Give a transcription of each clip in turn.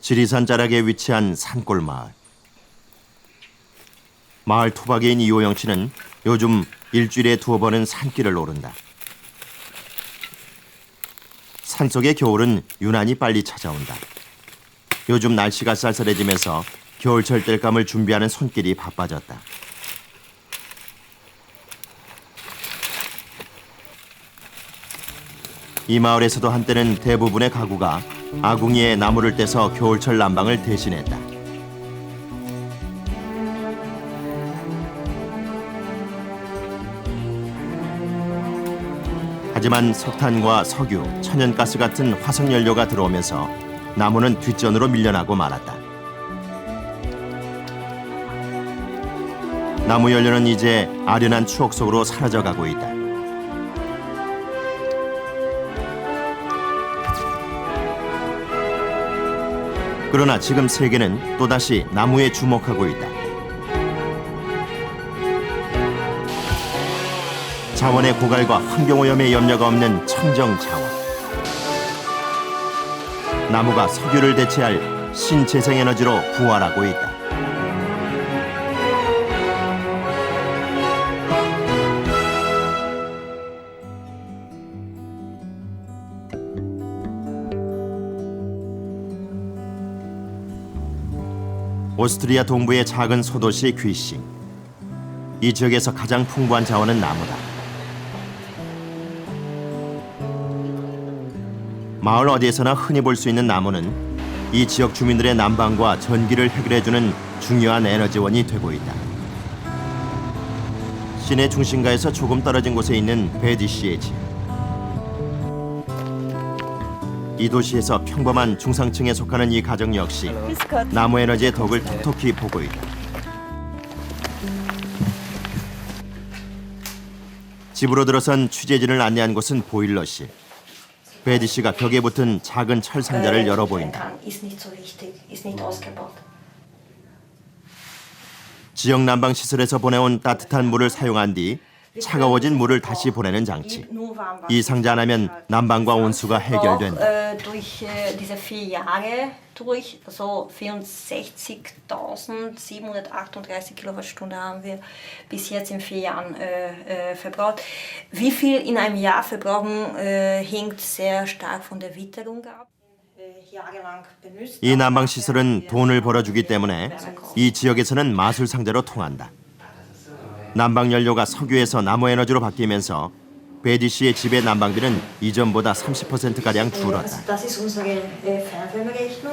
지리산 자락에 위치한 산골 마을. 마을 토박이인 이호영 씨는 요즘 일주일에 2번은 산길을 오른다. 산속의 겨울은 유난히 빨리 찾아온다. 요즘 날씨가 쌀쌀해지면서 겨울철 땔감을 준비하는 손길이 바빠졌다. 이 마을에서도 한때는 대부분의 가구가 아궁이에 나무를 떼서 겨울철 난방을 대신했다. 하지만 석탄과 석유, 천연가스 같은 화석연료가 들어오면서 나무는 뒷전으로 밀려나고 말았다. 나무 연료는 이제 아련한 추억 속으로 사라져가고 있다. 그러나 지금 세계는 또다시 나무에 주목하고 있다. 자원의 고갈과 환경오염의 염려가 없는 청정 자원. 나무가 석유를 대체할 신재생에너지로 부활하고 있다. 오스트리아 동부의 작은 소도시 귀싱. 이 지역에서 가장 풍부한 자원은 나무다. 마을 어디에서나 흔히 볼 수 있는 나무는 이 지역 주민들의 난방과 전기를 해결해주는 중요한 에너지원이 되고 있다. 시내 중심가에서 조금 떨어진 곳에 있는 베디시의 집. 이 도시에서 평범한 중상층에 속하는 이 가정 역시 나무 에너지의 덕을 톡톡히 보고 있다. 집으로 들어선 취재진을 안내한 곳은 보일러실. 베디 씨가 벽에 붙은 작은 철 상자를 열어 보인다. 지역 난방 시설에서 보내온 따뜻한 물을 사용한 뒤 차가워진 물을 다시 보내는 장치. 이 상자 하나면 난방과 온수가 해결된다. Durch diese 4 Jahre durch, also 64.738 Kilowattstunden haben wir bis jetzt in 4 Jahren verbraucht. Wie viel in einem Jahr verbrauchen, hängt sehr stark von der Witterung ab. 이 난방 시설은 돈을 벌어주기 때문에 이 지역에서는 마술 상자로 통한다. 난방 연료가 석유에서 나무 에너지로 바뀌면서 베디 씨의 집의 난방비는 이전보다 30%가량 줄었다.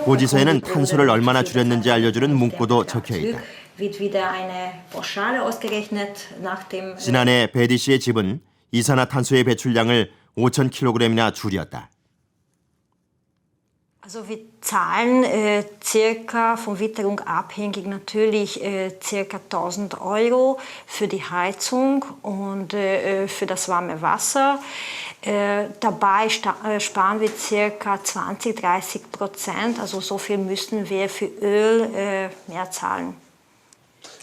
고지서에는 탄소를 얼마나 줄였는지 알려주는 문구도 적혀 있다. 지난해 베디 씨의 집은 이산화탄소의 배출량을 5,000kg이나 줄였다. Also wir zahlen circa von Witterung abhängig natürlich circa 1.000 € für die Heizung und für das warme Wasser. Dabei sparen wir circa 20-30%, also so viel müssen wir für Öl mehr zahlen.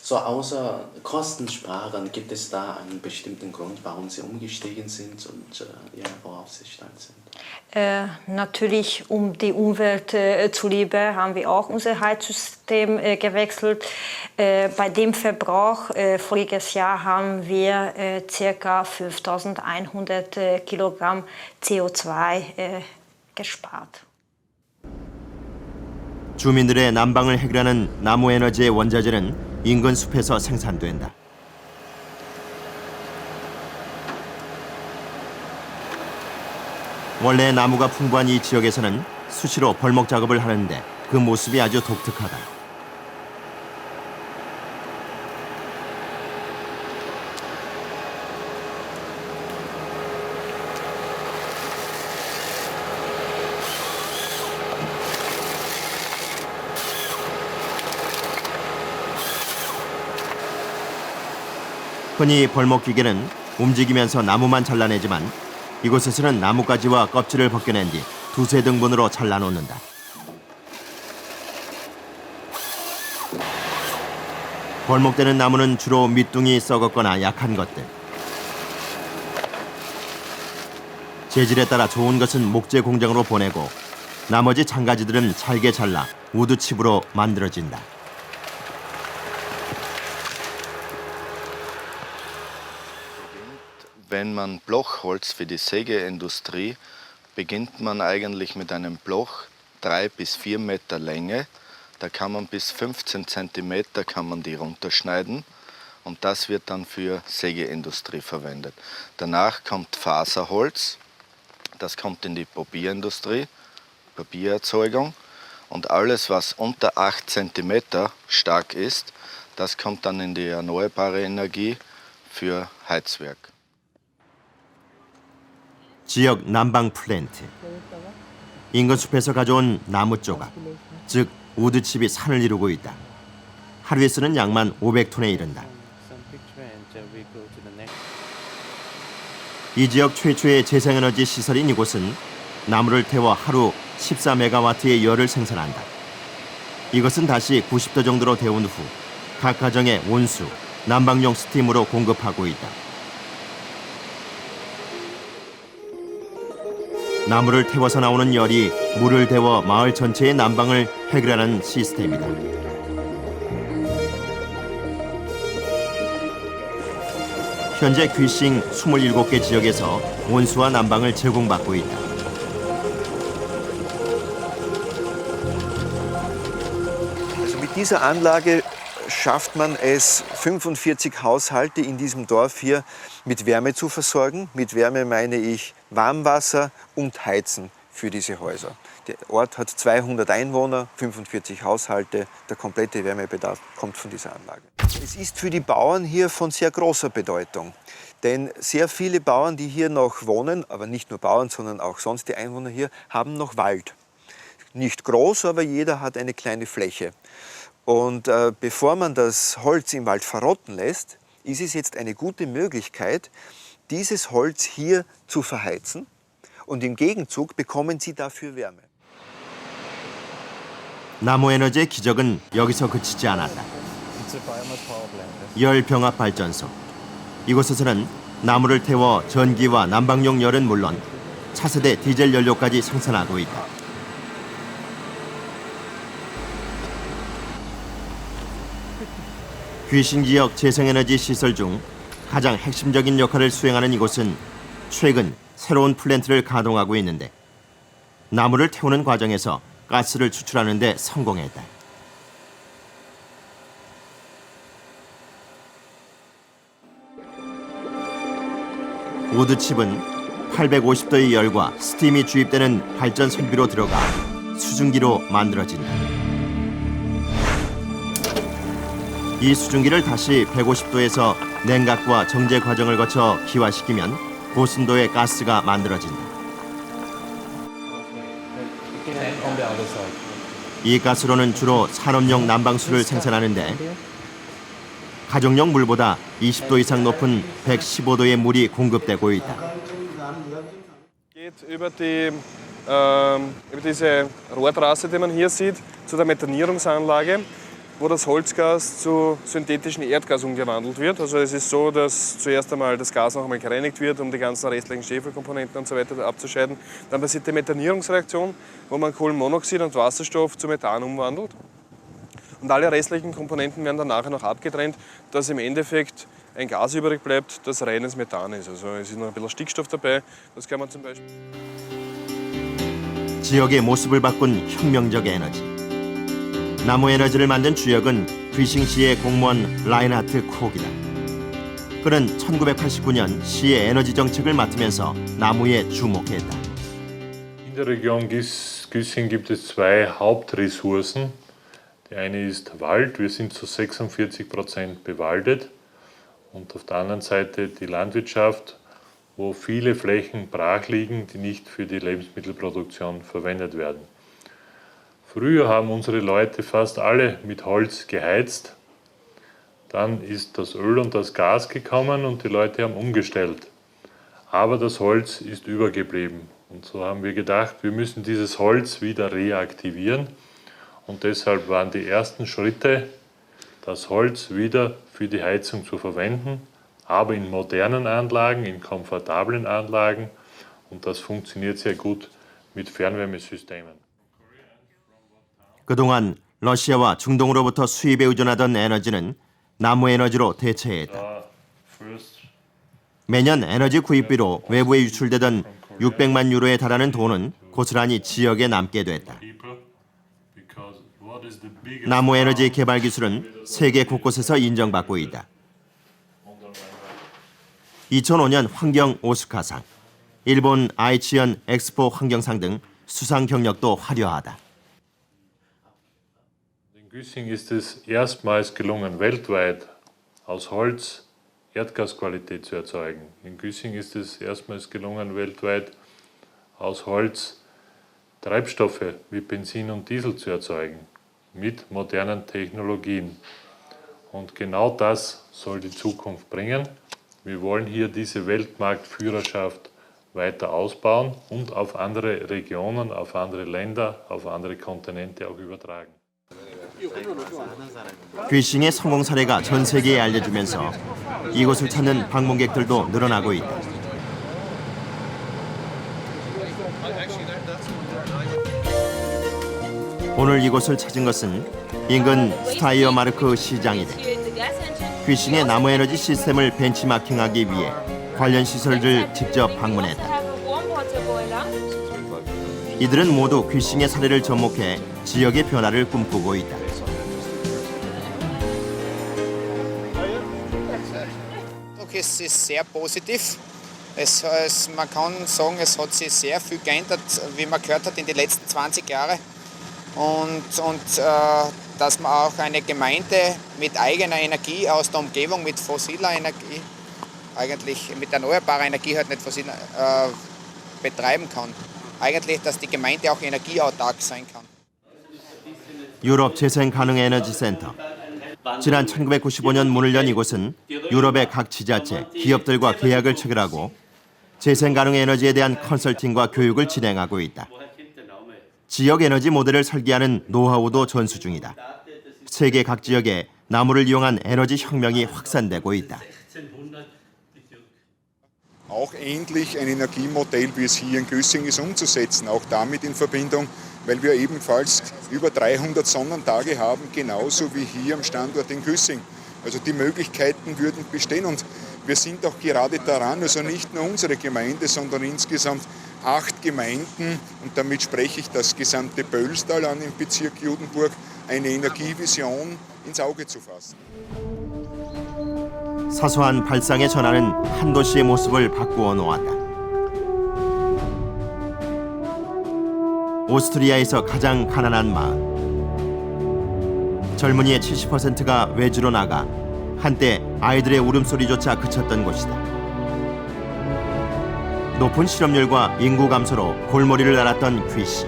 So, außer Kostensparen, gibt es da einen bestimmten Grund, warum Sie umgestiegen sind und ja, worauf Sie stolz sind? Natürlich, um die Umwelt zuliebe, haben wir auch unser Heizsystem gewechselt. Bei dem Verbrauch voriges Jahr haben wir ca. 5.100 Kilogramm CO2 gespart. 주민들의 난방을 해결하는 나무 에너지의 원자재는 인근 숲에서 생산된다. 원래 나무가 풍부한 이 지역에서는 수시로 벌목 작업을 하는데 그 모습이 아주 독특하다. 흔히 벌목 기계는 움직이면서 나무만 잘라내지만 이곳에서는 나뭇가지와 껍질을 벗겨낸 뒤 두세 등분으로 잘라놓는다. 벌목되는 나무는 주로 밑둥이 썩었거나 약한 것들. 재질에 따라 좋은 것은 목재 공장으로 보내고 나머지 장가지들은 잘게 잘라 우드칩으로 만들어진다. Wenn man Blochholz für die Sägeindustrie, beginnt man eigentlich mit einem Bloch 3 bis 4 Meter Länge. Da kann man bis 15 Zentimeter kann man die runterschneiden und das wird dann für Sägeindustrie verwendet. Danach kommt Faserholz, das kommt in die Papierindustrie, Papiererzeugung und alles, was unter 8 Zentimeter stark ist, das kommt dann in die erneuerbare Energie für Heizwerk. 지역 난방 플랜트. 인근 숲에서 가져온 나무 조각, 즉 우드칩이 산을 이루고 있다. 하루에 쓰는 양만 500톤에 이른다. 이 지역 최초의 재생에너지 시설인 이곳은 나무를 태워 하루 14메가와트의 열을 생산한다. 이것은 다시 90도 정도로 데운 후 각 가정에 온수, 난방용 스팀으로 공급하고 있다. 나무를 태워서 나오는 열이 물을 데워 마을 전체의 난방을 해결하는 시스템이다. 현재 귀싱 27개 지역에서 온수와 난방을 제공받고 있다. Also mit dieser Anlage schafft man es, 45 Haushalte in diesem Dorf hier mit Wärme zu versorgen. Mit Wärme meine ich Warmwasser und Heizen für diese Häuser. Der Ort hat 200 Einwohner, 45 Haushalte. Der komplette Wärmebedarf kommt von dieser Anlage. Es ist für die Bauern hier von sehr großer Bedeutung. Denn sehr viele Bauern, die hier noch wohnen, aber nicht nur Bauern, sondern auch sonst die Einwohner hier, haben noch Wald. Nicht groß, aber jeder hat eine kleine Fläche. Und bevor man das Holz im Wald verrotten lässt, ist es jetzt eine gute Möglichkeit, dieses Holz hier zu verheizen. Und im Gegenzug bekommen sie dafür Wärme. 나무 에너지의 기적은 여기서 그치지 않았다. 열병합 발전소. 이곳에서는 나무를 태워 전기와 난방용 열은 물론 차세대 디젤 연료까지 생산하고 있다. 귀신 지역 재생에너지 시설 중 가장 핵심적인 역할을 수행하는 이곳은 최근 새로운 플랜트를 가동하고 있는데 나무를 태우는 과정에서 가스를 추출하는 데 성공했다. 우드칩은 850도의 열과 스팀이 주입되는 발전 설비로 들어가 수증기로 만들어진다. 이 수증기를 다시 150도에서 냉각과 정제 과정을 거쳐 기화시키면 고순도의 가스가 만들어진다. 이 가스로는 주로 산업용 난방수를 생산하는데 가정용 물보다 20도 이상 높은 115도의 물이 공급되고 있다. Geht über diese Rohrtrasse, die man hier sieht, zu der Methanierungsanlage, wo das Holzgas zu synthetischem Erdgas umgewandelt wird. Also es ist so, dass zuerst einmal das Gas noch einmal gereinigt wird, um die ganzen restlichen Schwefelkomponenten und so weiter abzuscheiden. Dann passiert die Methanierungsreaktion, wo man Kohlenmonoxid und Wasserstoff zu Methan umwandelt. Und alle restlichen Komponenten werden dann nachher noch abgetrennt, dass im Endeffekt ein Gas übrig bleibt, das reines Methan ist. Also es ist noch ein bisschen Stickstoff dabei. Das kann man zum Beispiel. 지역의 모습을 바꾼 혁명적 에너지. 나무 에너지를 만든 주역은 귀싱시의 공무원 라인하트 콕이다. 그는 1989년 시의 에너지 정책을 맡으면서 나무에 주목했다. In der Region Güssing gibt es zwei Hauptressourcen. Die eine ist Wald, wir sind zu 46% bewaldet. Und auf der anderen Seite die Landwirtschaft, wo viele Flächen brach liegen, die nicht für die Lebensmittelproduktion verwendet werden. Früher haben unsere Leute fast alle mit Holz geheizt. Dann ist das Öl und das Gas gekommen und die Leute haben umgestellt. Aber das Holz ist übergeblieben. Und so haben wir gedacht, wir müssen dieses Holz wieder reaktivieren. Und deshalb waren die ersten Schritte, das Holz wieder für die Heizung zu verwenden, aber in modernen Anlagen, in komfortablen Anlagen. Und das funktioniert sehr gut mit Fernwärmesystemen. 그동안 러시아와 중동으로부터 수입에 의존하던 에너지는 나무 에너지로 대체했다. 매년 에너지 구입비로 외부에 유출되던 600만 유로에 달하는 돈은 고스란히 지역에 남게 됐다. 나무 에너지 개발 기술은 세계 곳곳에서 인정받고 있다. 2005년 환경 오스카상, 일본 아이치현 엑스포 환경상 등 수상 경력도 화려하다. In Güssing ist es erstmals gelungen, weltweit aus Holz Erdgasqualität zu erzeugen. In Güssing ist es erstmals gelungen, weltweit aus Holz Treibstoffe wie Benzin und Diesel zu erzeugen, mit modernen Technologien. Und genau das soll die Zukunft bringen. Wir wollen hier diese Weltmarktführerschaft weiter ausbauen und auf andere Regionen, auf andere Länder, auf andere Kontinente auch übertragen. 귀싱의 성공 사례가 전 세계에 알려지면서 이곳을 찾는 방문객들도 늘어나고 있다. 오늘 이곳을 찾은 것은 인근 스타이어마르크 시장이다. 귀싱의 나무 에너지 시스템을 벤치마킹하기 위해 관련 시설을 직접 방문했다. 이들은 모두 귀싱의 사례를 접목해 지역의 변화를 꿈꾸고 있다. Es ist sehr positiv. Man kann sagen, es hat sich sehr viel geändert, wie man gehört hat, in den letzten 20 Jahren. Dass man auch eine Gemeinde mit eigener Energie aus der Umgebung, mit fossiler Energie, eigentlich mit erneuerbarer Energie halt nicht fossil betreiben kann. Eigentlich, dass die Gemeinde auch energieautark sein kann. 유럽 재생 가능 에너지 센터. 지난 1995년 문을 연 이곳은 유럽의 각 지자체, 기업들과 계약을 체결하고 재생 가능 에너지에 대한 컨설팅과 교육을 진행하고 있다. 지역 에너지 모델을 설계하는 노하우도 전수 중이다. 세계 각 지역에 나무를 이용한 에너지 혁명이 확산되고 있다. Auch endlich ein Energiemodell, wie es hier in Güssing ist, umzusetzen. Auch damit in Verbindung, weil wir ebenfalls über 300 Sonnentage haben, genauso wie hier am Standort in Güssing. Also die Möglichkeiten würden bestehen und wir sind auch gerade daran, also nicht nur unsere Gemeinde, sondern insgesamt 8 Gemeinden, und damit spreche ich das gesamte Böllstal an im Bezirk Judenburg, eine Energievision ins Auge zu fassen. 사소한 발상의 전환은 한 도시의 모습을 바꾸어 놓았다. 오스트리아에서 가장 가난한 마을. 젊은이의 70%가 외주로 나가 한때 아이들의 울음소리조차 그쳤던 곳이다. 높은 실업률과 인구 감소로 골머리를 앓았던 귀시.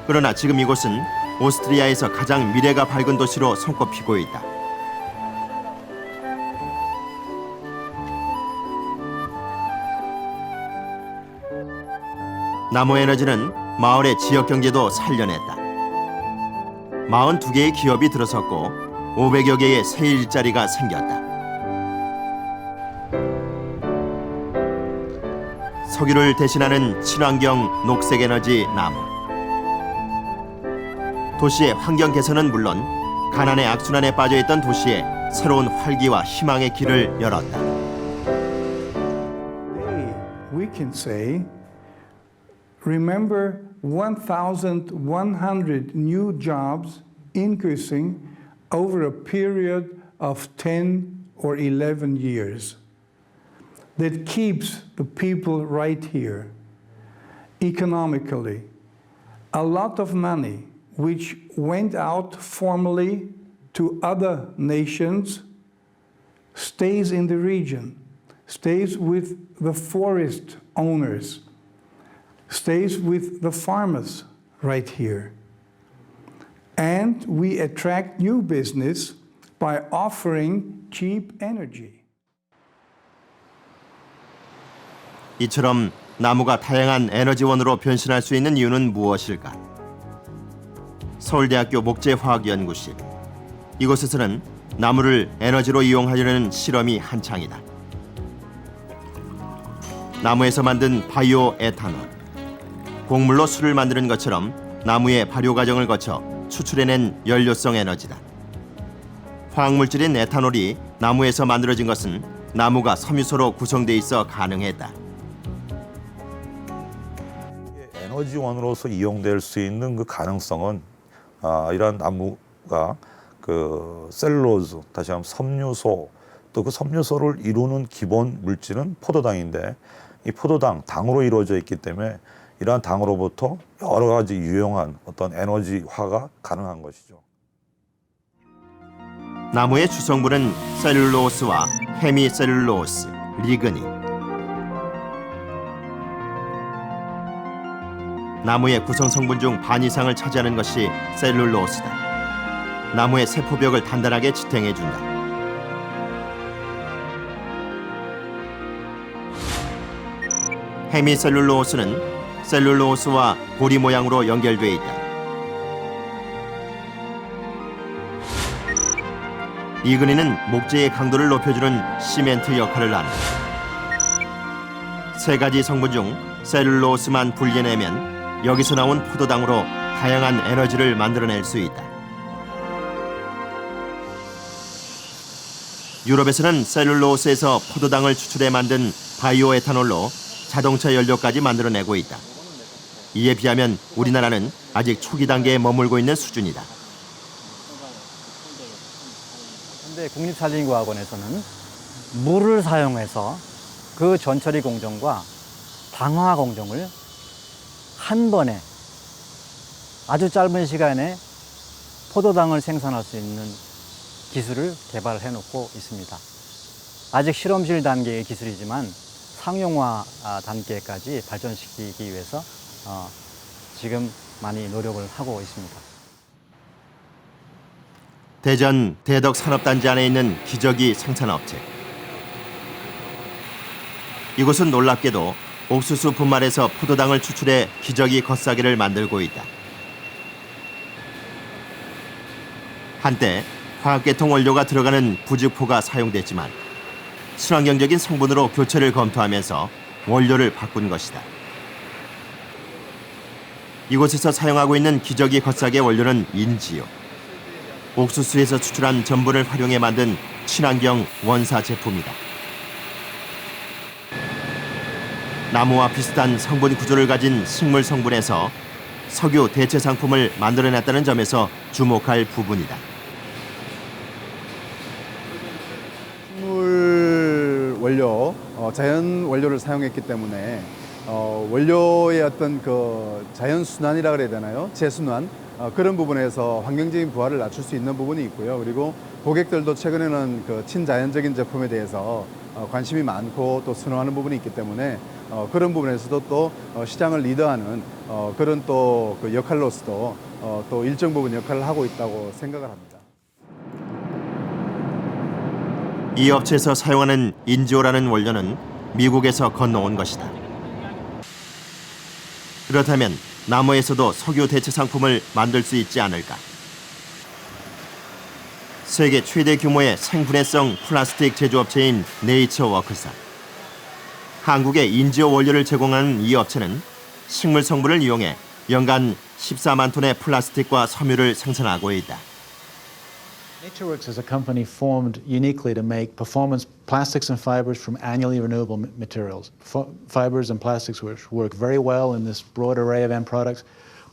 그러나 지금 이곳은 오스트리아에서 가장 미래가 밝은 도시로 손꼽히고 있다. 나무 에너지는 마을의 지역 경제도 살려냈다. 42개의 기업이 들어섰고 500여 개의 새 일자리가 생겼다. 석유를 대신하는 친환경 녹색 에너지 나무. 도시의 환경 개선은 물론 가난의 악순환에 빠져있던 도시에 새로운 활기와 희망의 길을 열었다. We can say, remember 1,100 new jobs in Güssing over a period of 10 or 11 years. That keeps the people right here. Economically, a lot of money which went out formally to other nations stays in the region, stays with the forest owners, stays with the farmers right here. And we attract new business by offering cheap energy. 이처럼 나무가 다양한 에너지원으로 변신할 수 있는 이유는 무엇일까? 서울대학교 목재화학연구실. 이곳에서는 나무를 에너지로 이용하려는 실험이 한창이다. 나무에서 만든 바이오 에탄올. 곡물로 술을 만드는 것처럼 나무의 발효 과정을 거쳐 추출해낸 연료성 에너지다. 화학물질인 에탄올이 나무에서 만들어진 것은 나무가 섬유소로 구성돼 있어 가능했다. 에너지원으로서 이용될 수 있는 그 가능성은 이러한 나무가 그 셀룰로즈, 다시 한번 섬유소, 또 그 섬유소를 이루는 기본 물질은 포도당인데 이 포도당, 당으로 이루어져 있기 때문에 이러한 당으로부터 여러 가지 유용한 어떤 에너지화가 가능한 것이죠. 나무의 주성분은 셀룰로스와 헤미셀룰로스, 리그닌. 나무의 구성 성분 중 반 이상을 차지하는 것이 셀룰로스다. 나무의 세포벽을 단단하게 지탱해준다. 헤미셀룰로스는 셀룰로스와 고리 모양으로 연결돼 있다. 리그닌은 목재의 강도를 높여주는 시멘트 역할을 한다. 세 가지 성분 중 셀룰로스만 분리해내면 여기서 나온 포도당으로 다양한 에너지를 만들어낼 수 있다. 유럽에서는 셀룰로스에서 포도당을 추출해 만든 바이오 에탄올로 자동차 연료까지 만들어내고 있다. 이에 비하면 우리나라는 아직 초기 단계에 머물고 있는 수준이다. 현대 국립산림과학원에서는 물을 사용해서 그 전처리 공정과 당화 공정을 한 번에 아주 짧은 시간에 포도당을 생산할 수 있는 기술을 개발해 놓고 있습니다. 아직 실험실 단계의 기술이지만 상용화 단계까지 발전시키기 위해서 지금 많이 노력을 하고 있습니다. 대전 대덕산업단지 안에 있는 기저귀 생산업체. 이곳은 놀랍게도 옥수수 분말에서 포도당을 추출해 기저귀 겉사기를 만들고 있다. 한때 화학계통 원료가 들어가는 부직포가 사용됐지만 친환경적인 성분으로 교체를 검토하면서 원료를 바꾼 것이다. 이곳에서 사용하고 있는 기저귀 겉사기의 원료는 인지요. 옥수수에서 추출한 전분을 활용해 만든 친환경 원사 제품이다. 나무와 비슷한 성분 구조를 가진 식물 성분에서 석유 대체 상품을 만들어냈다는 점에서 주목할 부분이다. 식물 원료, 자연 원료를 사용했기 때문에 원료의 어떤 그 자연 순환이라 그래야 되나요? 재순환 그런 부분에서 환경적인 부하를 낮출 수 있는 부분이 있고요. 그리고 고객들도 최근에는 그 친자연적인 제품에 대해서 관심이 많고 또 선호하는 부분이 있기 때문에 그런 부분에서도 또 시장을 리더하는 그런 또 그 역할로서도 또 일정 부분 역할을 하고 있다고 생각을 합니다. 이 업체에서 사용하는 인지오라는 원료는 미국에서 건너온 것이다. 그렇다면 나무에서도 석유 대체 상품을 만들 수 있지 않을까? 세계 최대 규모의 생분해성 플라스틱 제조업체인 네이처워크사. 한국에 인지오 원료를 제공하는 이 업체는 식물 성분을 이용해 연간 14만 톤의 플라스틱과 섬유를 생산하고 있다. NatureWorks is a company formed uniquely to make performance plastics and fibers from annually renewable materials. Fibers and plastics which work very well in this broad array of end products,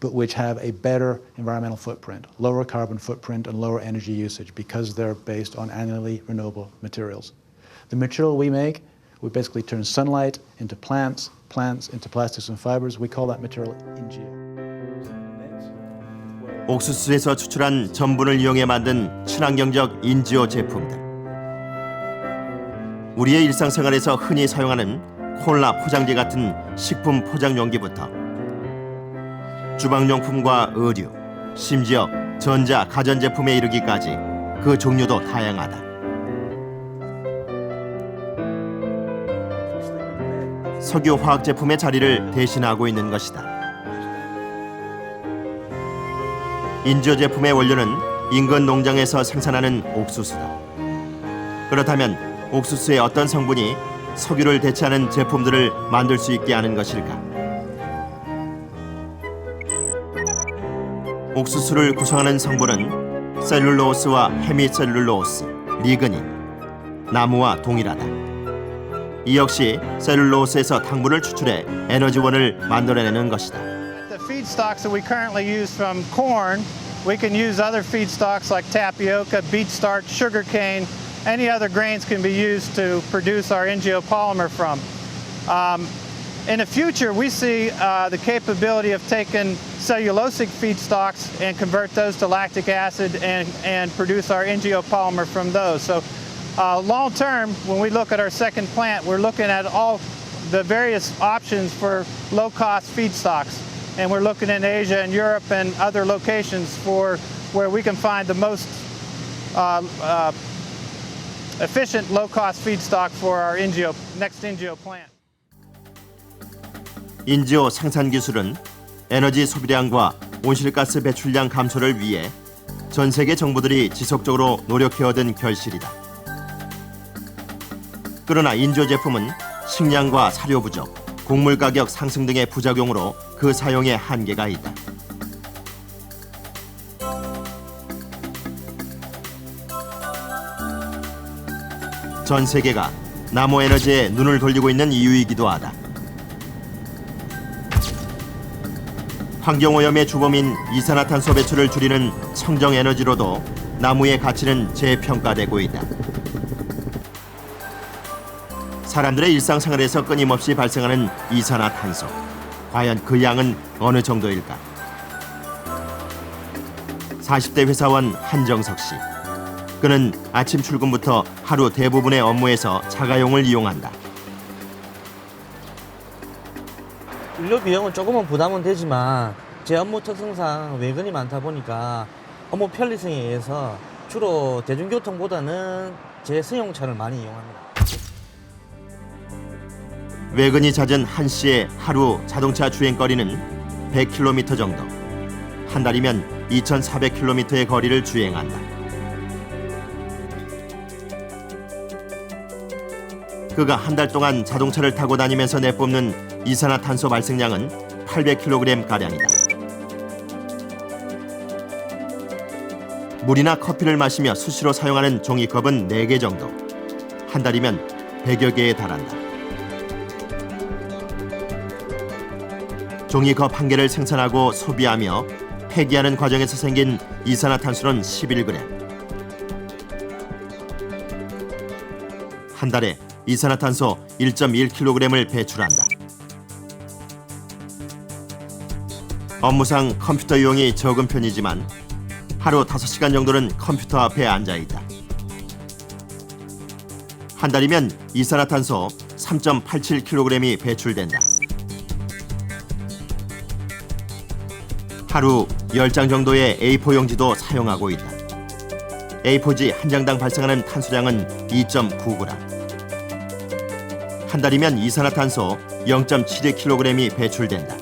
but which have a better environmental footprint, lower carbon footprint and lower energy usage because they're based on annually renewable materials. The material we make, we basically turn sunlight into plants, plants into plastics and fibers. We call that material Ingeo. 옥수수에서 추출한 전분을 이용해 만든 친환경적 인지오 제품들. 우리의 일상생활에서 흔히 사용하는 콜라 포장지 같은 식품 포장 용기부터 주방용품과 의류, 심지어 전자 가전제품에 이르기까지 그 종류도 다양하다. 석유 화학 제품의 자리를 대신하고 있는 것이다. 인지오 제품의 원료는 인근 농장에서 생산하는 옥수수다. 그렇다면 옥수수의 어떤 성분이 석유를 대체하는 제품들을 만들 수 있게 하는 것일까? 옥수수를 구성하는 성분은 셀룰로스와 헤미셀룰로스, 리그닌, 나무와 동일하다. 이 역시 셀룰로스에서 당분을 추출해 에너지원을 만들어내는 것이다. The feedstocks that we currently use from corn, we can use other feedstocks like tapioca, beet starch, sugarcane. Any other grains can be used to produce our NGO polymer from. In the future, we see the capability of taking cellulosic feedstocks and convert those to lactic acid and produce our NGO polymer from those. So long term, when we look at our second plant, we're looking at all the various options for low-cost feedstocks. And we're looking in Asia and Europe and other locations for where we can find the most efficient low-cost feedstock for our next NGO plant. 인지오 생산 기술은 에너지 소비량과 온실가스 배출량 감소를 위해 전 세계 정부들이 지속적으로 노력해 얻은 결실이다. 그러나 인지오 제품은 식량과 사료 부족, 곡물 가격 상승 등의 부작용으로 그 사용에 한계가 있다. 전 세계가 나무 에너지에 눈을 돌리고 있는 이유이기도 하다. 환경오염의 주범인 이산화탄소 배출을 줄이는 청정 에너지로도 나무의 가치는 재평가되고 있다. 사람들의 일상생활에서 끊임없이 발생하는 이산화탄소. 과연 그 양은 어느 정도일까? 40대 회사원 한정석 씨. 그는 아침 출근부터 하루 대부분의 업무에서 자가용을 이용한다. 연료 비용은 조금은 부담은 되지만 제 업무 특성상 외근이 많다 보니까 업무 편리성에 의해서 주로 대중교통보다는 제 승용차를 많이 이용합니다. 외근이 잦은 한 씨의 하루 자동차 주행거리는 100km 정도. 한 달이면 2,400km의 거리를 주행한다. 그가 한 달 동안 자동차를 타고 다니면서 내뿜는 이산화탄소 발생량은 800kg가량이다. 물이나 커피를 마시며 수시로 사용하는 종이컵은 4개 정도. 한 달이면 100여 개에 달한다. 종이컵 한 개를 생산하고 소비하며 폐기하는 과정에서 생긴 이산화탄소는 11g. 한 달에 이산화탄소 1.1kg을 배출한다. 업무상 컴퓨터 이용이 적은 편이지만 하루 5시간 정도는 컴퓨터 앞에 앉아 있다. 한 달이면 이산화탄소 3.87kg이 배출된다. 하루 10장 정도의 A4 용지도 사용하고 있다. A4지 한 장당 발생하는 탄소량은 2.9g. 한 달이면 이산화탄소 0.72kg이 배출된다.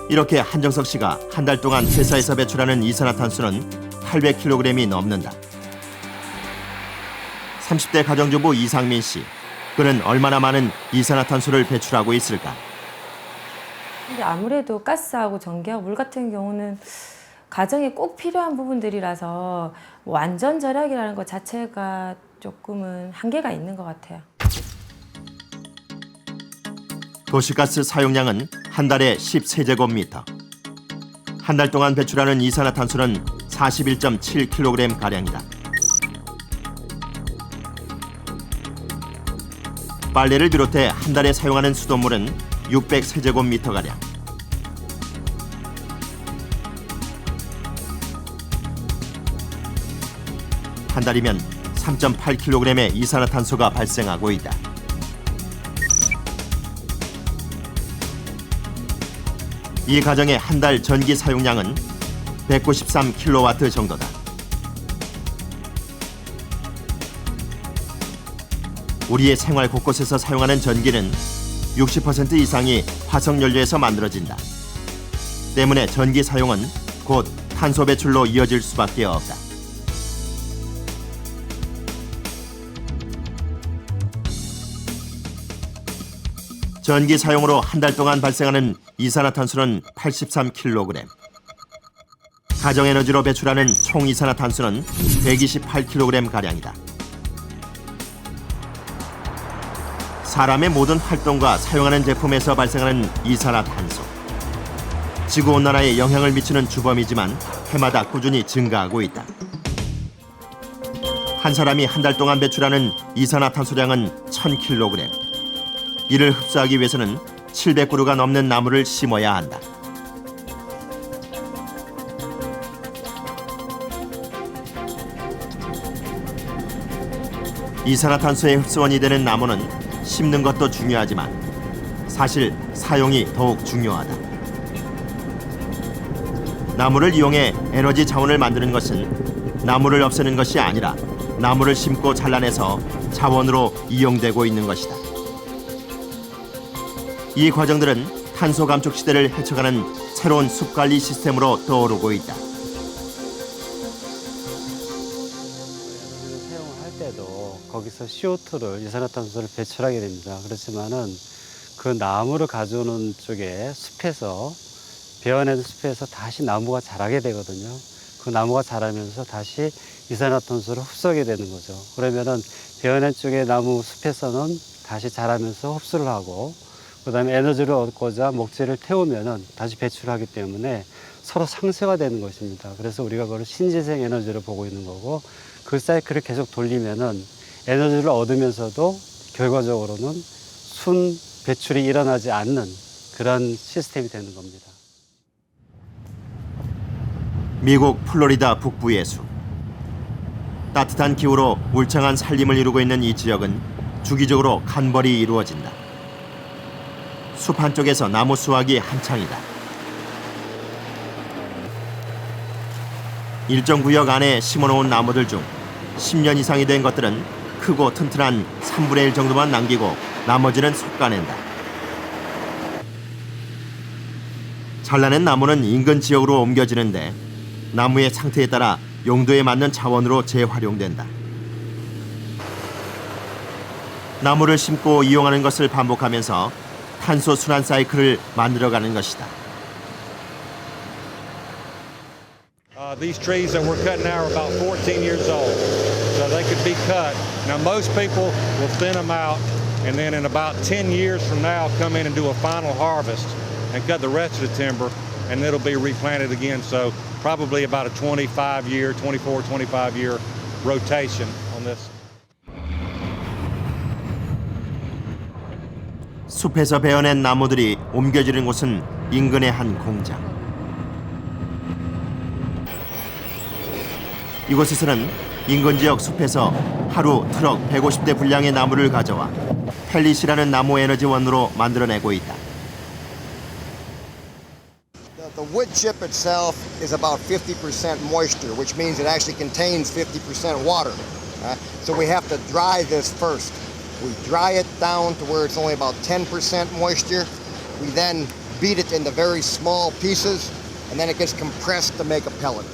이렇게 한정석 씨가 한 달 동안 회사에서 배출하는 이산화탄소는 800kg이 넘는다. 30대 가정주부 이상민 씨. 그는 얼마나 많은 이산화탄소를 배출하고 있을까? 근데 아무래도 가스하고 전기하고 물 같은 경우는 가정에 꼭 필요한 부분들이라서 완전 절약이라는 것 자체가 조금은 한계가 있는 것 같아요. 도시가스 사용량은 한 달에 13제곱미터. 한 달 동안 배출하는 이산화탄소는 41.7kg가량이다. 빨래를 비롯해 한 달에 사용하는 수돗물은 600세제곱미터가량. 한 달이면 3.8kg의 이산화탄소가 발생하고 있다. 이 가정의 한 달 전기 사용량은 193kW 정도다. 우리의 생활 곳곳에서 사용하는 전기는 60% 이상이 화석연료에서 만들어진다. 때문에 전기 사용은 곧 탄소 배출로 이어질 수밖에 없다. 전기 사용으로 한 달 동안 발생하는 이산화탄소는 83kg. 가정에너지로 배출하는 총 이산화탄소는 128kg가량이다. 사람의 모든 활동과 사용하는 제품에서 발생하는 이산화탄소. 지구온난화에 영향을 미치는 주범이지만 해마다 꾸준히 증가하고 있다. 한 사람이 한 달 동안 배출하는 이산화탄소량은 1000kg. 이를 흡수하기 위해서는 700그루가 넘는 나무를 심어야 한다. 이산화탄소의 흡수원이 되는 나무는 심는 것도 중요하지만 사실 사용이 더욱 중요하다. 나무를 이용해 에너지 자원을 만드는 것은 나무를 없애는 것이 아니라 나무를 심고 잘라내서 자원으로 이용되고 있는 것이다. 이 과정들은 탄소 감축 시대를 헤쳐가는 새로운 숲관리 시스템으로 떠오르고 있다. 사용을 할 때도 거기서 CO2를 이산화탄소를 배출하게 됩니다. 그렇지만은 그 나무를 가져오는 쪽에 숲에서 베어낸 숲에서 다시 나무가 자라게 되거든요. 그 나무가 자라면서 다시 이산화탄소를 흡수하게 되는 거죠. 그러면은 베어낸 쪽의 나무 숲에서는 다시 자라면서 흡수를 하고 그다음에 에너지를 얻고자 목재를 태우면은 다시 배출하기 때문에 서로 상쇄가 되는 것입니다. 그래서 우리가 그걸 신재생 에너지를 보고 있는 거고 그 사이클을 계속 돌리면은 에너지를 얻으면서도 결과적으로는 순 배출이 일어나지 않는 그런 시스템이 되는 겁니다. 미국 플로리다 북부의 숲. 따뜻한 기후로 울창한 산림을 이루고 있는 이 지역은 주기적으로 간벌이 이루어진다. 숲 한쪽에서 나무 수확이 한창이다. 일정 구역 안에 심어놓은 나무들 중 10년 이상이 된 것들은 크고 튼튼한 3분의 1 정도만 남기고 나머지는 솎아낸다. 잘라낸 나무는 인근 지역으로 옮겨지는데 나무의 상태에 따라 용도에 맞는 자원으로 재활용된다. 나무를 심고 이용하는 것을 반복하면서 탄소 순환 사이클을 만들어가는 것이다. These trees that we're cutting now are about 14 years old, so they could be cut. Now most people will thin them out and then in about 10 years from now come in and do a final harvest and cut the rest of the timber and it'll be replanted again. So probably about a 25-year, 24, 25-year rotation on this. 숲에서 베어낸 나무들이 옮겨지는 곳은 인근의 한 공장. 이곳에서는 인근 지역 숲에서 하루 트럭 150대 분량의 나무를 가져와 펠릿이라는 나무 에너지원으로 만들어내고 있다. The wood chip itself is about 50% moisture, which means it actually contains 50% water. So we have to dry this first. We dry it down to where it's only about 10% moisture. We then beat it into very small pieces, and then it gets compressed to make a pellet.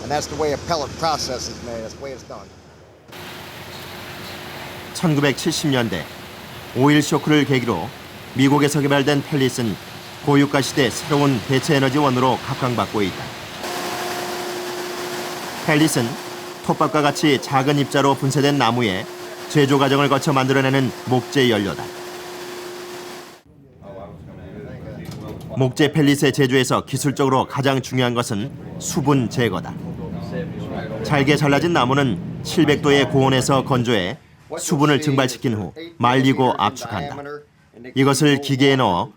And that's the way a pellet process is made. That's the way it's done. 1970년대 오일 쇼크를 계기로 미국에서 개발된 펠릿은 고유가 시대 새로운 대체 에너지원으로 각광받고 있다. 펠릿은 톱밥과 같이 작은 입자로 분쇄된 나무에 제조 과정을 거쳐 만들어내는 목재 연료다. 목재 펠릿의 제조에서 기술적으로 가장 중요한 것은 수분 제거다. 잘게 잘라진 나무는 700도의 고온에서 건조해 수분을 증발시킨 후 말리고 압축한다. 이것을 기계에 넣어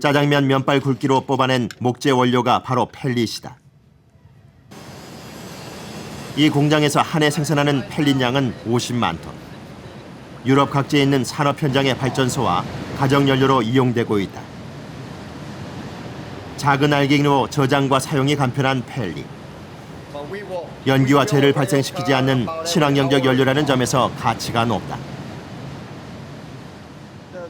짜장면 면발 굵기로 뽑아낸 목재 원료가 바로 펠릿이다. 이 공장에서 한 해 생산하는 펠릿 양은 50만 톤. 유럽 각지에 있는 산업 현장의 발전소와 가정 연료로 이용되고 있다. 작은 알갱이로 저장과 사용이 간편한 펠릿. 연기와 재를 발생시키지 않는 친환경적 연료라는 점에서 가치가 높다.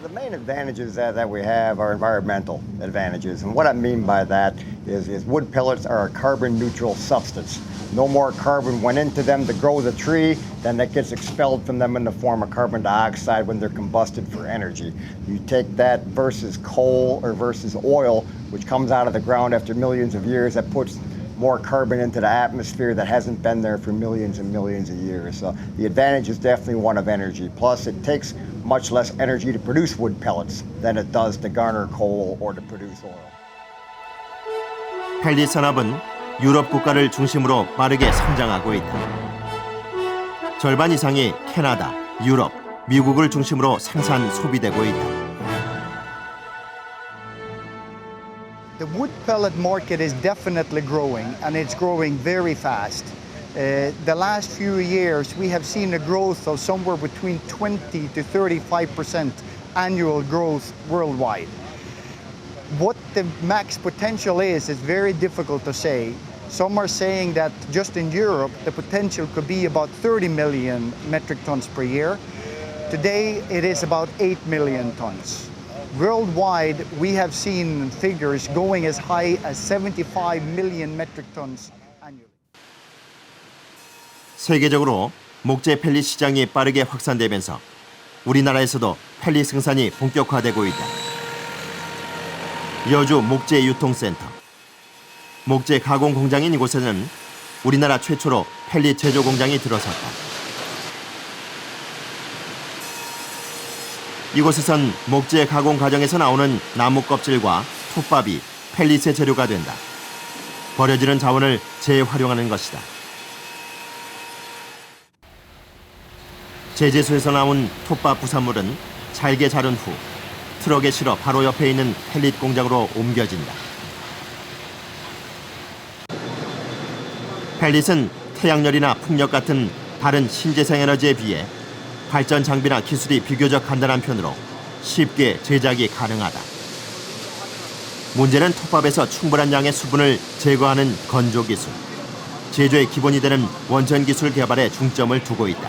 The main advantages that we have are environmental advantages. And what I mean by that is wood pellets are a carbon neutral substance. No more carbon went into them to grow the tree than that gets expelled from them in the form of carbon dioxide when they're combusted for energy. You take that versus coal or versus oil, which comes out of the ground after millions of years, that puts more carbon into the atmosphere that hasn't been there for millions and millions of years. So the advantage is definitely one of energy. Plus, it takes much less energy to produce wood pellets than it does to garner coal or to produce oil. 펠릿 산업은 유럽 국가를 중심으로 빠르게 성장하고 있다. 절반 이상이 캐나다, 유럽, 미국을 중심으로 생산 소비되고 있다. The wood pellet market is definitely growing, and it's growing very fast. The last few years, we have seen a growth of somewhere between 20 to 35% annual growth worldwide. What the max potential is very difficult to say. Some are saying that just in Europe, the potential could be about 30 million metric tons per year. Today, it is about 8 million tons. Worldwide, we have seen figures going as high as 75 million metric tons annually. 세계적으로 목재 펠릿 시장이 빠르게 확산되면서 우리나라에서도 펠릿 생산이 본격화되고 있다. 여주 목재 유통센터. 목재 가공 공장인 이곳에는 우리나라 최초로 펠릿 제조 공장이 들어섰다. 이곳에선 목재 가공 과정에서 나오는 나무 껍질과 톱밥이 펠릿의 재료가 된다. 버려지는 자원을 재활용하는 것이다. 제재소에서 나온 톱밥 부산물은 잘게 자른 후 트럭에 실어 바로 옆에 있는 펠릿 공장으로 옮겨진다. 펠릿은 태양열이나 풍력 같은 다른 신재생 에너지에 비해 발전 장비나 기술이 비교적 간단한 편으로 쉽게 제작이 가능하다. 문제는 톱밥에서 충분한 양의 수분을 제거하는 건조 기술. 제조의 기본이 되는 원천 기술 개발에 중점을 두고 있다.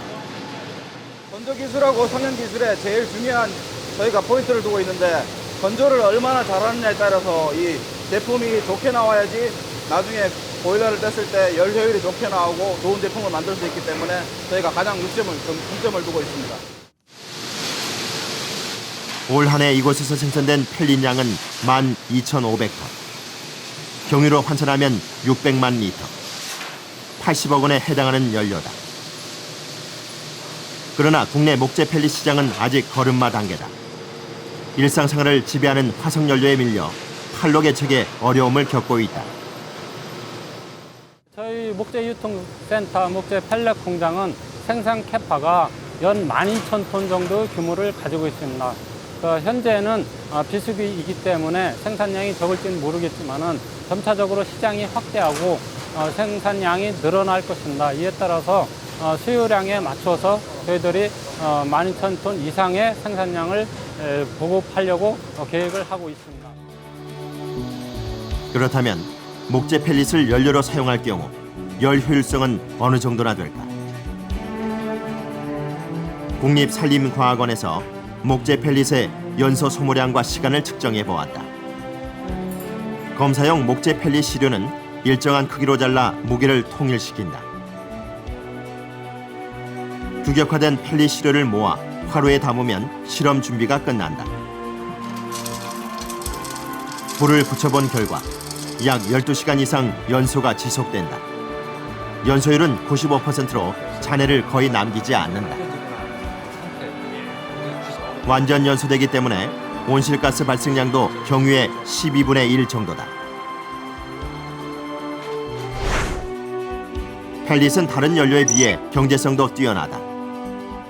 건조 기술하고 성형 기술에 제일 중요한 저희가 포인트를 두고 있는데, 건조를 얼마나 잘하느냐에 따라서 이 제품이 좋게 나와야지 나중에 보일러를 뗐을 때 열 효율이 좋게 나오고 좋은 제품을 만들 수 있기 때문에 저희가 가장 중점을 두고 있습니다. 올 한 해 이곳에서 생산된 펠릿 양은 12,500톤. 경유로 환산하면 600만 리터. 80억 원에 해당하는 연료다. 그러나 국내 목재 펠릿 시장은 아직 걸음마 단계다. 일상생활을 지배하는 화석연료에 밀려 판로 개척에 어려움을 겪고 있다. 저희 목재유통센터 목재 펠렛 공장은 생산 캐파가 연 12,000톤 정도 규모를 가지고 있습니다. 현재는 비수기이기 때문에 생산량이 적을지는 모르겠지만은 점차적으로 시장이 확대하고 생산량이 늘어날 것입니다. 이에 따라서 수요량에 맞춰서 저희들이 12,000톤 이상의 생산량을 보급하려고 계획을 하고 있습니다. 그렇다면 목재 펠릿을 연료로 사용할 경우 열 효율성은 어느 정도나 될까? 국립산림과학원에서 목재 펠릿의 연소 소모량과 시간을 측정해 보았다. 검사용 목재 펠릿 시료는 일정한 크기로 잘라 무게를 통일시킨다. 규격화된 펠릿 시료를 모아 화로에 담으면 실험 준비가 끝난다. 불을 붙여본 결과 약 12시간 이상 연소가 지속된다. 연소율은 95%로 잔해를 거의 남기지 않는다. 완전 연소되기 때문에 온실가스 발생량도 경유의 12분의 1 정도다. 펠릿은 다른 연료에 비해 경제성도 뛰어나다.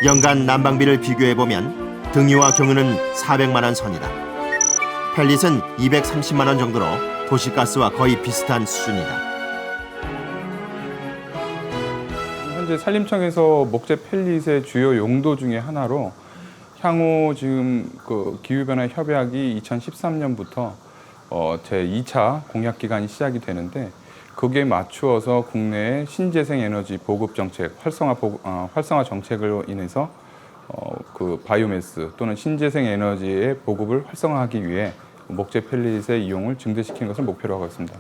연간 난방비를 비교해보면 등유와 경유는 400만 원 선이다. 펠릿은 230만 원 정도로 도시가스와 거의 비슷한 수준이다. 현재 산림청에서 목재 펠릿의 주요 용도 중에 하나로 향후 지금 그 기후변화 협약이 2013년부터 제2차 공약 기간이 시작이 되는데, 거기에 맞추어서 국내의 신재생 에너지 보급 정책, 활성화 정책으로 인해서 그 바이오매스 또는 신재생 에너지의 보급을 활성화하기 위해 목재 펠릿의 이용을 증대시키는 것을 목표로 하고 있습니다.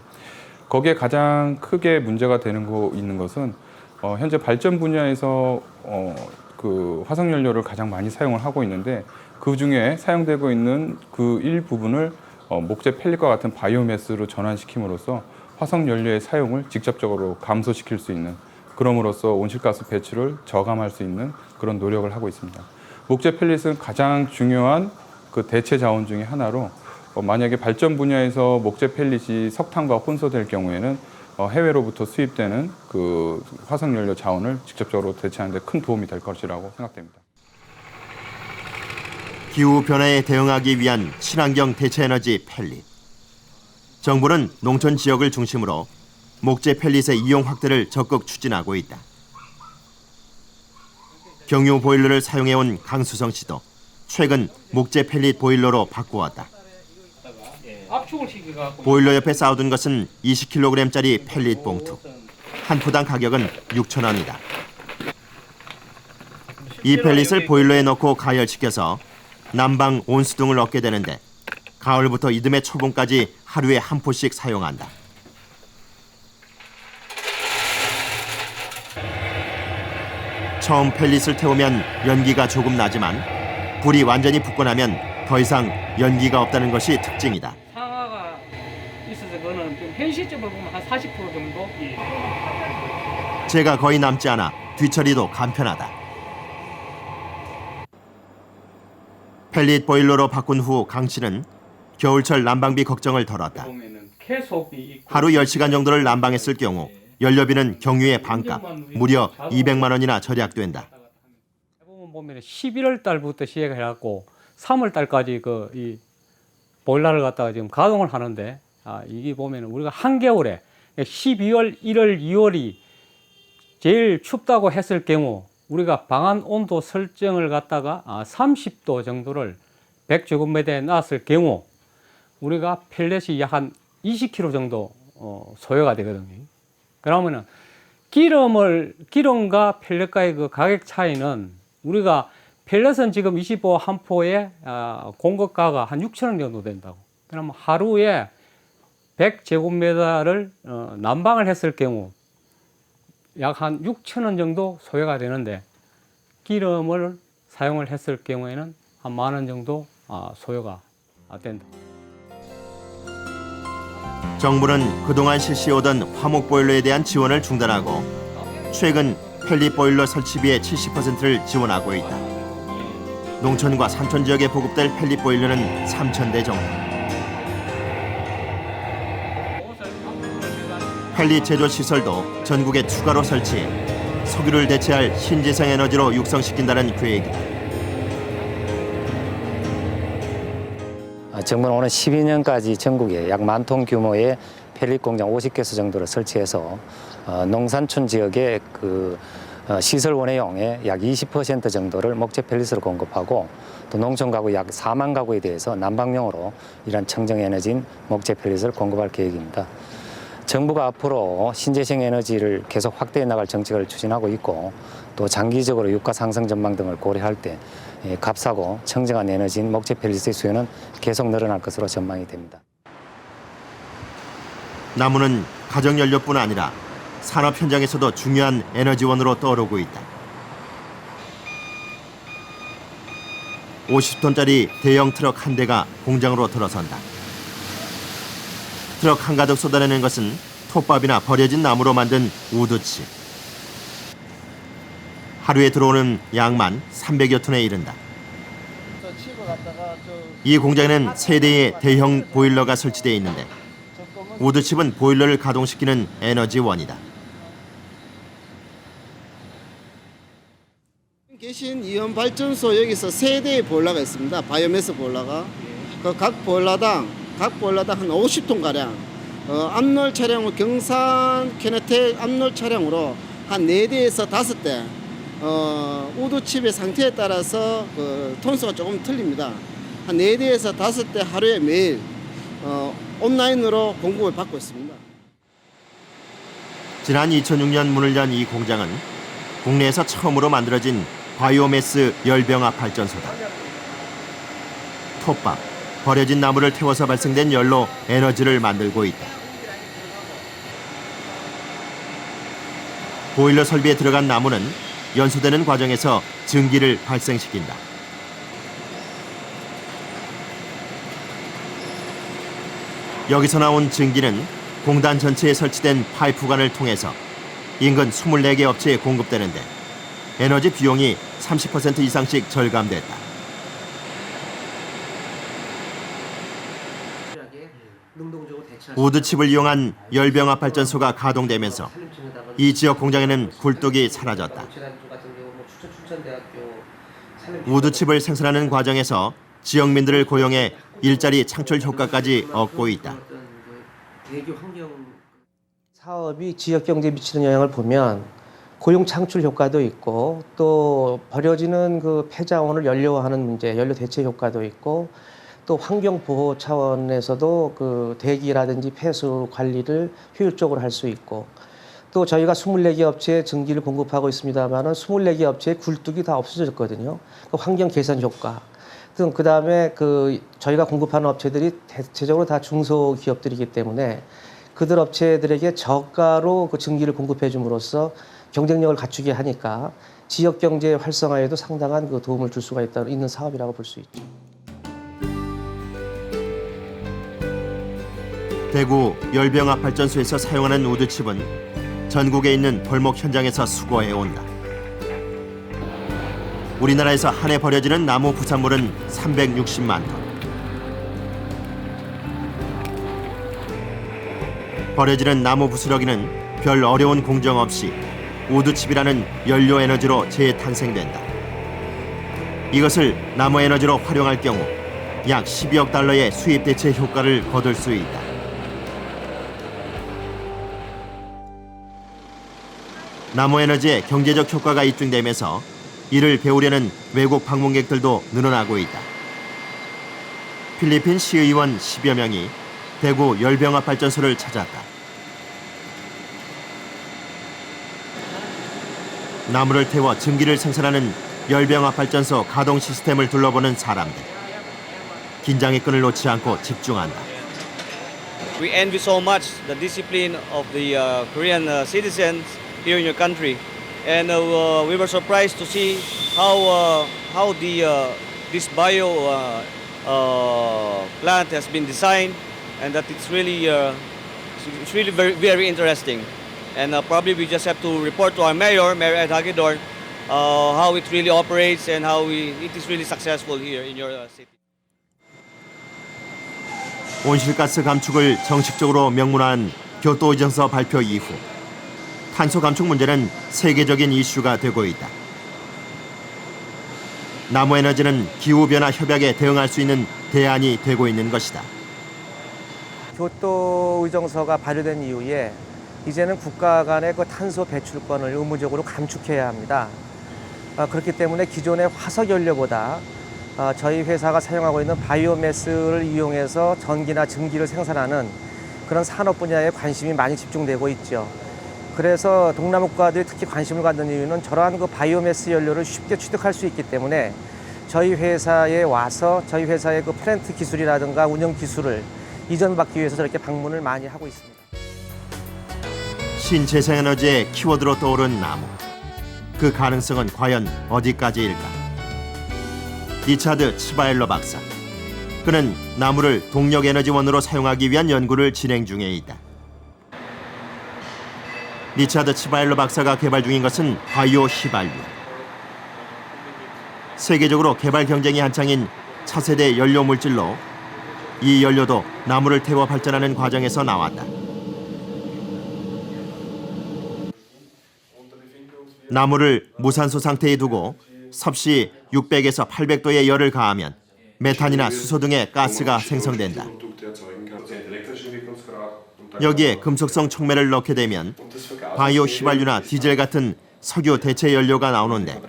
거기에 가장 크게 문제가 있는 것은 현재 발전 분야에서 그 화석연료를 가장 많이 사용을 하고 있는데 그 중에 사용되고 있는 그 일부분을 목재 펠릿과 같은 바이오매스로 전환시킴으로써 화석연료의 사용을 직접적으로 감소시킬 수 있는, 그럼으로써 온실가스 배출을 저감할 수 있는 그런 노력을 하고 있습니다. 목재 펠릿은 가장 중요한 그 대체 자원 중에 하나로 만약에 발전 분야에서 목재 펠릿이 석탄과 혼소될 경우에는 해외로부터 수입되는 그 화석연료 자원을 직접적으로 대체하는 데 큰 도움이 될 것이라고 생각됩니다. 기후변화에 대응하기 위한 친환경 대체에너지 펠릿. 정부는 농촌 지역을 중심으로 목재 펠릿의 이용 확대를 적극 추진하고 있다. 경유 보일러를 사용해온 강수성 씨도 최근 목재 펠릿 보일러로 바꾸었다. 보일러 옆에 쌓아둔 것은 20kg짜리 펠릿 봉투. 한 포당 가격은 6,000원이다. 이 펠릿을 보일러에 넣고 가열시켜서 난방 온수 등을 얻게 되는데 가을부터 이듬해 초봄까지 하루에 한 포씩 사용한다. 처음 펠릿을 태우면 연기가 조금 나지만 불이 완전히 붙고 나면 더 이상 연기가 없다는 것이 특징이다. 상하가 있어서 그거는 좀 현 시점을 보면 한 40% 정도. 재가 거의 남지 않아 뒤처리도 간편하다. 펠릿 보일러로 바꾼 후 강 씨는 겨울철 난방비 걱정을 덜었다. 하루 10시간 정도를 난방했을 경우 연료비는 경유의 반값, 무려 200만 원이나 절약된다. 대부분 보면 11월 달부터 시작해갖고 3월 달까지 이 보일러를 갖다가 지금 가동을 하는데 이게 보면 우리가 한겨울에 12월, 1월, 2월이 제일 춥다고 했을 경우 우리가 방안 온도 설정을 갖다가 30도 정도를 100제곱미터에 놨을 경우 우리가 펠렛이 약 한 20kg 정도 소요가 되거든요. 그러면은 기름과 펠렛과의 그 가격 차이는 우리가 펠렛은 지금 25 한 포에 공급가가 한 6,000원 정도 된다고. 그러면 하루에 100제곱미터를 난방을 했을 경우 약 한 6,000원 정도 소요가 되는데 기름을 사용을 했을 경우에는 한 10,000원 정도 소요가 된다. 정부는 그동안 실시해오던 화목보일러에 대한 지원을 중단하고 최근 펠릿 보일러 설치비의 70%를 지원하고 있다. 농촌과 산촌 지역에 보급될 펠릿 보일러는 3,000대 정도. 펠릿 제조 시설도 전국에 추가로 설치해 석유를 대체할 신재생 에너지로 육성시킨다는 계획이다. 정부는 오는 12년까지 전국에 약 10,000톤 규모의 펠릿 공장 50개소 정도를 설치해서 농산촌 지역의 시설 원회용의 약 20% 정도를 목재 펠릿으로 공급하고 또 농촌 가구 약 4만 가구에 대해서 난방용으로 이런 청정 에너지인 목재 펠릿을 공급할 계획입니다. 정부가 앞으로 신재생 에너지를 계속 확대해 나갈 정책을 추진하고 있고 또 장기적으로 유가 상승 전망 등을 고려할 때 값싸고 청정한 에너지인 목재 펠릿의 수요는 계속 늘어날 것으로 전망이 됩니다. 나무는 가정연료뿐 아니라 산업 현장에서도 중요한 에너지원으로 떠오르고 있다. 50톤짜리 대형 트럭 한 대가 공장으로 들어선다. 트럭 한가득 쏟아내는 것은 톱밥이나 버려진 나무로 만든 우드칩. 하루에 들어오는 양만 300여 톤에 이른다. 이 공장에는 3대의 대형 보일러가 설치되어 있는데 우드칩은 보일러를 가동시키는 에너지원이다. 계신 이온 발전소 여기서 3대의 보일러가 있습니다. 바이오매스 보일러가. 각 보일러당 한 50톤 가량. 압놀 차량으로 경산 캐네텍 압놀 차량으로 한 4대에서 5대. 우드칩의 상태에 따라서 톤수가 조금 틀립니다. 한 4대에서 5대 하루에 매일 온라인으로 공급을 받고 있습니다. 지난 2006년 문을 연 이 공장은 국내에서 처음으로 만들어진 바이오매스 열병합 발전소다. 톱밥, 버려진 나무를 태워서 발생된 열로 에너지를 만들고 있다. 보일러 설비에 들어간 나무는 연소되는 과정에서 증기를 발생시킨다. 여기서 나온 증기는 공단 전체에 설치된 파이프관을 통해서 인근 24개 업체에 공급되는데 에너지 비용이 30% 이상씩 절감됐다. 우드칩을 이용한 열병합 발전소가 가동되면서 이 지역 공장에는 굴뚝이 사라졌다. 우드칩을 생산하는 과정에서 지역민들을 고용해 일자리 창출 효과까지 얻고 있다. 사업이 지역 경제에 미치는 영향을 보면 고용 창출 효과도 있고 또 버려지는 그 폐자원을 연료화하는 문제, 연료 대체 효과도 있고 또 환경 보호 차원에서도 그 대기라든지 폐수 관리를 효율적으로 할 수 있고 또 저희가 24개 업체에 증기를 공급하고 있습니다만은 24개 업체의 굴뚝이 다 없어졌거든요. 그 환경 개선 효과 등 그다음에 그 저희가 공급하는 업체들이 대체적으로 다 중소기업들이기 때문에 그들 업체들에게 저가로 그 증기를 공급해 줌으로써 경쟁력을 갖추게 하니까 지역 경제 활성화에도 상당한 그 도움을 줄 수가 있는 사업이라고 볼 수 있죠. 대구 열병합 발전소에서 사용하는 우드칩은 전국에 있는 벌목 현장에서 수거해 온다. 우리나라에서 한 해 버려지는 나무 부산물은 360만 톤. 버려지는 나무 부스러기는 별 어려운 공정 없이 우드칩이라는 연료 에너지로 재탄생된다. 이것을 나무 에너지로 활용할 경우 약 12억 달러의 수입 대체 효과를 거둘 수 있다. 나무 에너지의 경제적 효과가 입증되면서 이를 배우려는 외국 방문객들도 늘어나고 있다. 필리핀 시의원 10여 명이 대구 열병합 발전소를 찾았다. 나무를 태워 증기를 생산하는 열병합 발전소 가동 시스템을 둘러보는 사람들. 긴장의 끈을 놓지 않고 집중한다. We envy so much the discipline of the Korean citizens here in your country, and we were surprised to see how this bio plant has been designed, and that it's really very interesting. And probably we just have to report to our Mayor Ed Hagedorn, how it really operates and how it is really successful here in your city. 온실가스 감축을 정식적으로 명문화한 교토의정서 발표 이후 탄소 감축 문제는 세계적인 이슈가 되고 있다. 나무 에너지는 기후변화 협약에 대응할 수 있는 대안이 되고 있는 것이다. 교토의정서가 발효된 이후에 이제는 국가 간의 그 탄소 배출권을 의무적으로 감축해야 합니다. 그렇기 때문에 기존의 화석 연료보다 저희 회사가 사용하고 있는 바이오매스를 이용해서 전기나 증기를 생산하는 그런 산업 분야에 관심이 많이 집중되고 있죠. 그래서 동남아 국가들이 특히 관심을 갖는 이유는 저러한 그 바이오매스 연료를 쉽게 취득할 수 있기 때문에 저희 회사에 와서 저희 회사의 그 플랜트 기술이라든가 운영 기술을 이전받기 위해서 저렇게 방문을 많이 하고 있습니다. 신재생에너지의 키워드로 떠오른 나무. 그 가능성은 과연 어디까지일까? 리차드 치바엘러 박사. 그는 나무를 동력에너지원으로 사용하기 위한 연구를 진행 중에 있다. 리차드 치바엘러 박사가 개발 중인 것은 바이오 휘발유. 세계적으로 개발 경쟁이 한창인 차세대 연료 물질로 이 연료도 나무를 태워 발전하는 과정에서 나왔다. 나무를 무산소 상태에 두고 섭씨 600에서 800도의 열을 가하면 메탄이나 수소 등의 가스가 생성된다. 여기에 금속성 촉매를 넣게 되면 바이오 휘발유나 디젤 같은 석유 대체 연료가 나오는데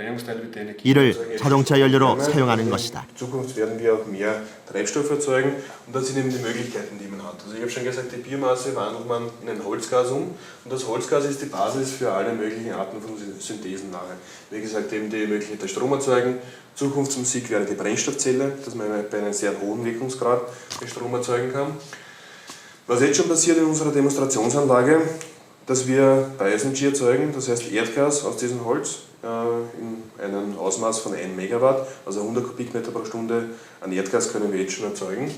이를 자동차 연료로 사용하는 것이다. In Zukunft werden wir auch mehr Treibstoff erzeugen und das sind eben die Möglichkeiten, die man hat. Also ich habe schon gesagt, die Biomasse wandelt man in ein Holzgas um und das Holzgas ist die Basis für alle möglichen Arten von Synthesen nachher. Wie gesagt, eben die Möglichkeit der Stromerzeugung. Zukunftsmusik wäre die Brennstoffzelle, dass man bei einem sehr hohen Wirkungsgrad den Strom erzeugen kann. Was jetzt schon passiert in unserer Demonstrationsanlage, dass wir Bio-SNG erzeugen, das heißt Erdgas aus diesem Holz in einem Ausmaß von 1 Megawatt, also 100 Kubikmeter pro Stunde an Erdgas können wir jetzt schon erzeugen.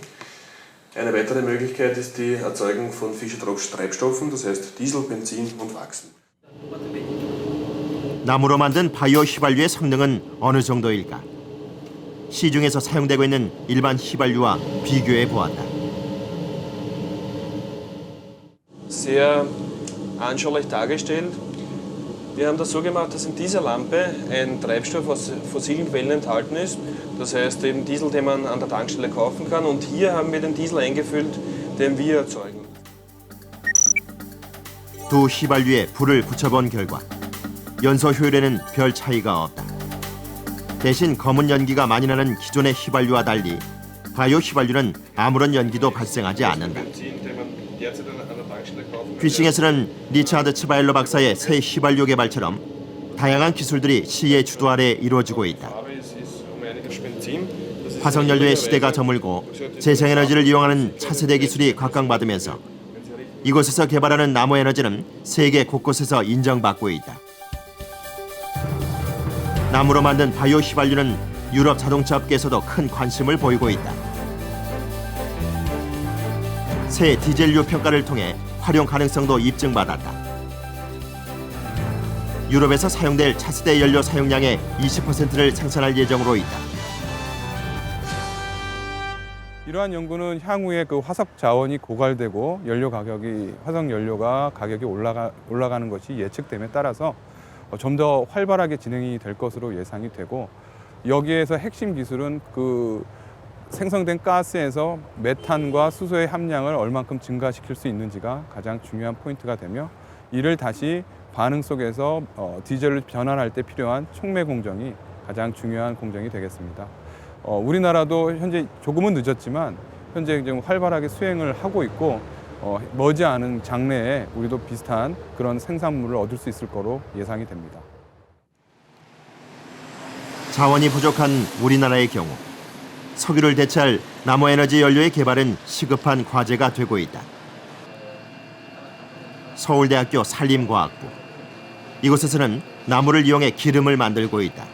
Eine weitere Möglichkeit ist die Erzeugung von Fischer-Treibstoffen, das heißt Diesel, Benzin und Wachsen. 나무로 만든 바이오 휘발유의 성능은 어느 정도일까? 시중에서 사용되고 있는 일반 휘발유와 비교해 보았다. Sehr anschaulich dargestellt. Wir haben das so gemacht, dass in dieser Lampe ein Treibstoff aus fossilen Quellen enthalten ist. Das heißt eben Diesel, den man an der Tankstelle kaufen kann. Und hier haben wir den Diesel eingefüllt, den wir erzeugen. 두 휘발유에 불을 붙여본 결과 연소 효율에는 별 차이가 없다. 대신 검은 연기가 많이 나는 기존의 휘발유와 달리 바이오 휘발유는 아무런 연기도 발생하지 않는다. 휘싱에서는 리차드 츠바일러 박사의 새 휘발유 개발처럼 다양한 기술들이 시의 주도 아래 이루어지고 있다. 화석연료의 시대가 저물고 재생에너지를 이용하는 차세대 기술이 각광받으면서 이곳에서 개발하는 나무에너지는 세계 곳곳에서 인정받고 있다. 나무로 만든 바이오 휘발유는 유럽 자동차 업계에서도 큰 관심을 보이고 있다. 새 디젤유 평가를 통해 활용 가능성도 입증받았다. 유럽에서 사용될 차세대 연료 사용량의 20%를 생산할 예정으로 있다. 이러한 연구는 향후에 그 화석 자원이 고갈되고 화석 연료가 가격이 올라가는 것이 예측됨에 따라서 좀 더 활발하게 진행이 될 것으로 예상이 되고, 여기에서 핵심 기술은 그 생성된 가스에서 메탄과 수소의 함량을 얼만큼 증가시킬 수 있는지가 가장 중요한 포인트가 되며, 이를 다시 반응 속에서 디젤로 변환할 때 필요한 촉매 공정이 가장 중요한 공정이 되겠습니다. 우리나라도 현재 조금은 늦었지만 현재 좀 활발하게 수행을 하고 있고, 머지않은 장래에 우리도 비슷한 그런 생산물을 얻을 수 있을 거로 예상이 됩니다. 자원이 부족한 우리나라의 경우 석유를 대체할 나무에너지 연료의 개발은 시급한 과제가 되고 있다. 서울대학교 산림과학부. 이곳에서는 나무를 이용해 기름을 만들고 있다.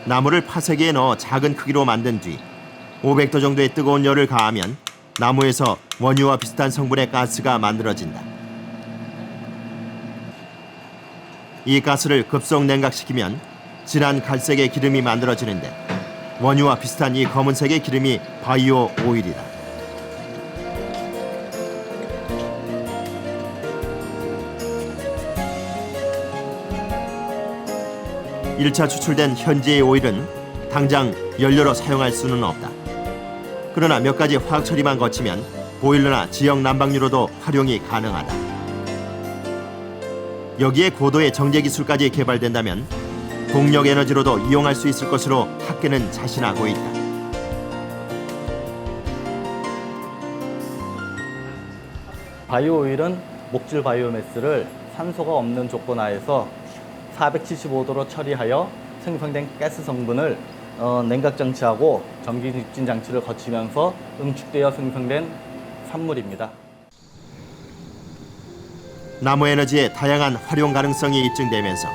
나무를 파쇄기에 넣어 작은 크기로 만든 뒤 500도 정도의 뜨거운 열을 가하면 나무에서 원유와 비슷한 성분의 가스가 만들어진다. 이 가스를 급속 냉각시키면 진한 갈색의 기름이 만들어지는데 원유와 비슷한 이 검은색의 기름이 바이오 오일이다. 1차 추출된 현지의 오일은 당장 연료로 사용할 수는 없다. 그러나 몇 가지 화학 처리만 거치면 보일러나 지역 난방유로도 활용이 가능하다. 여기에 고도의 정제 기술까지 개발된다면 동력 에너지로도 이용할 수 있을 것으로 학계는 자신하고 있다. 바이오 오일은 목질 바이오매스를 산소가 없는 조건 하에서 475도로 처리하여 생성된 가스 성분을 냉각 장치하고 전기 직진 장치를 거치면서 응축되어 생성된 산물입니다. 나무 에너지의 다양한 활용 가능성이 입증되면서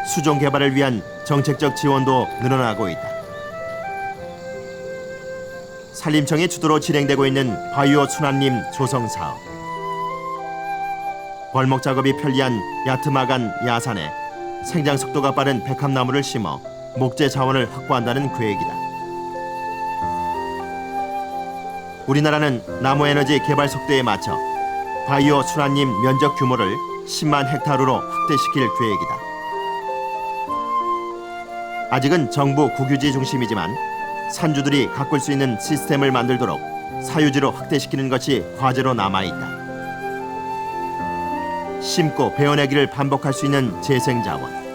수종 개발을 위한 정책적 지원도 늘어나고 있다. 산림청의 주도로 진행되고 있는 바이오 순환림 조성 사업. 벌목 작업이 편리한 야트마간 야산에 생장 속도가 빠른 백합나무를 심어 목재 자원을 확보한다는 계획이다. 우리나라는 나무 에너지 개발 속도에 맞춰 바이오 순환림 면적 규모를 10만 헥타르로 확대시킬 계획이다. 아직은 정부 국유지 중심이지만 산주들이 가꿀 수 있는 시스템을 만들도록 사유지로 확대시키는 것이 과제로 남아있다. 심고 베어내기를 반복할 수 있는 재생자원.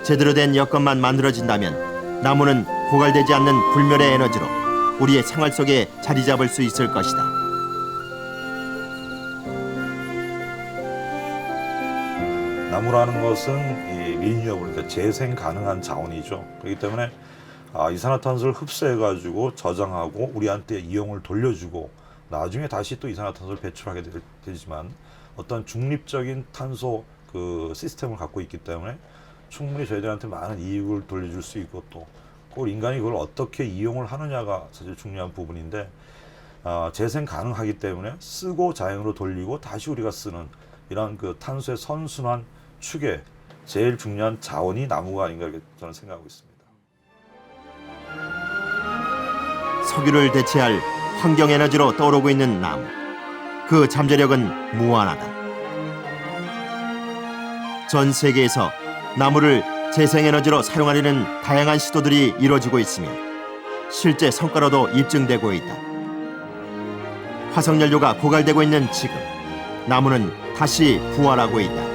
제대로 된 여건만 만들어진다면 나무는 고갈되지 않는 불멸의 에너지로 우리의 생활 속에 자리 잡을 수 있을 것이다. 나무라는 것은 이 리뉴어블, 그러니까 재생 가능한 자원이죠. 그렇기 때문에 이산화탄소를 흡수해가지고 저장하고 우리한테 이용을 돌려주고 나중에 다시 또 이산화탄소를 배출하게 되지만 어떤 중립적인 탄소 그 시스템을 갖고 있기 때문에 충분히 저희들한테 많은 이익을 돌려줄 수 있고 또 그걸 인간이 그걸 어떻게 이용을 하느냐가 사실 중요한 부분인데 재생 가능하기 때문에 쓰고 자연으로 돌리고 다시 우리가 쓰는 이런 그 탄소의 선순환 축에 제일 중요한 자원이 나무가 아닌가 이렇게 저는 생각하고 있습니다. 석유를 대체할 환경 에너지로 떠오르고 있는 나무. 그 잠재력은 무한하다. 전 세계에서 나무를 재생에너지로 사용하려는 다양한 시도들이 이루어지고 있으며 실제 성과로도 입증되고 있다. 화석연료가 고갈되고 있는 지금 나무는 다시 부활하고 있다.